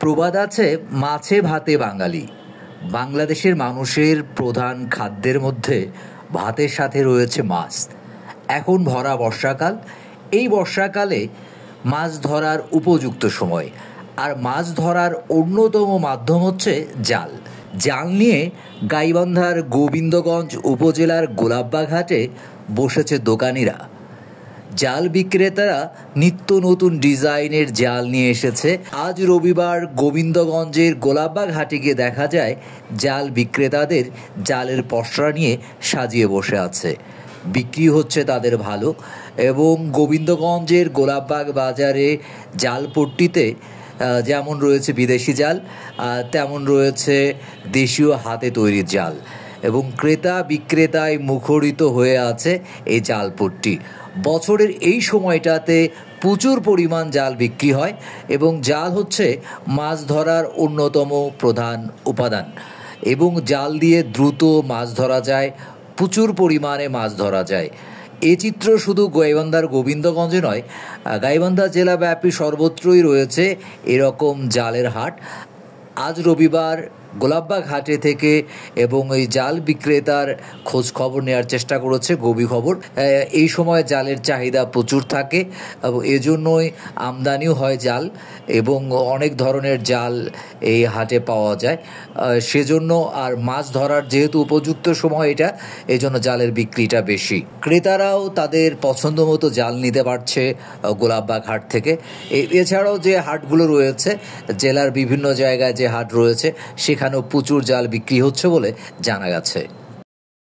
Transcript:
প্রবাদ আছে, মাছে ভাতে বাঙালি। বাংলাদেশের মানুষের প্রধান খাদ্যের মধ্যে ভাতের সাথে রয়েছে মাছ। এখন ভরা বর্ষাকাল। এই বর্ষাকালে মাছ ধরার উপযুক্ত সময়। আর মাছ ধরার অন্যতম মাধ্যম হচ্ছে জাল। জাল নিয়ে গাইবান্ধার গোবিন্দগঞ্জ উপজেলার গোলাপবাগ ঘাটে বসেছে দোকানিরা। জাল বিক্রেতারা নিত্য নতুন ডিজাইনের জাল নিয়ে এসেছে। আজ রবিবার গোবিন্দগঞ্জের গোলাপবাগ হাটে গিয়ে দেখা যায় জাল বিক্রেতাদের জালের পসরা নিয়ে সাজিয়ে বসে আছে। বিক্রি হচ্ছে তাদের ভালো। এবং গোবিন্দগঞ্জের গোলাপবাগ বাজারে জালপট্টিতে যেমন রয়েছে বিদেশি জাল, তেমন রয়েছে দেশীয় হাতে তৈরি জাল। এবং ক্রেতা বিক্রেতায় মুখরিত হয়ে আছে এই জালপট্টি। বছরের এই সময়টাতে প্রচুর পরিমাণ জাল বিক্রি হয় এবং জাল হচ্ছে মাছ ধরার অন্যতম প্রধান উপাদান। এবং জাল দিয়ে দ্রুত মাছ ধরা যায়, প্রচুর পরিমাণে মাছ ধরা যায়। এই চিত্র শুধু গাইবান্ধার গোবিন্দগঞ্জে নয়, গাইবান্ধা জেলাব্যাপী সর্বত্রই রয়েছে এরকম জালের হাট। আজ রবিবার গোলাপবাগ হাটে থেকে এবং এই জাল বিক্রেতার খোঁজ খবর নেওয়ার চেষ্টা করেছে গভীর খবর। এই সময় জালের চাহিদা প্রচুর থাকে এবং এজন্যই আমদানিও হয় জাল এবং অনেক ধরনের জাল এই হাটে পাওয়া যায়। সেজন্য আর মাছ ধরার যেহেতু উপযুক্ত সময় এটা, এই জন্য জালের বিক্রিটা বেশি। ক্রেতারাও তাদের পছন্দ মতো জাল নিতে পারছে গোলাপবাগ হাট থেকে। এছাড়াও যে হাটগুলো রয়েছে, জেলার বিভিন্ন জায়গায় যে হাট রয়েছে, সেখানেও প্রচুর জাল বিক্রি হচ্ছে বলে জানা গেছে।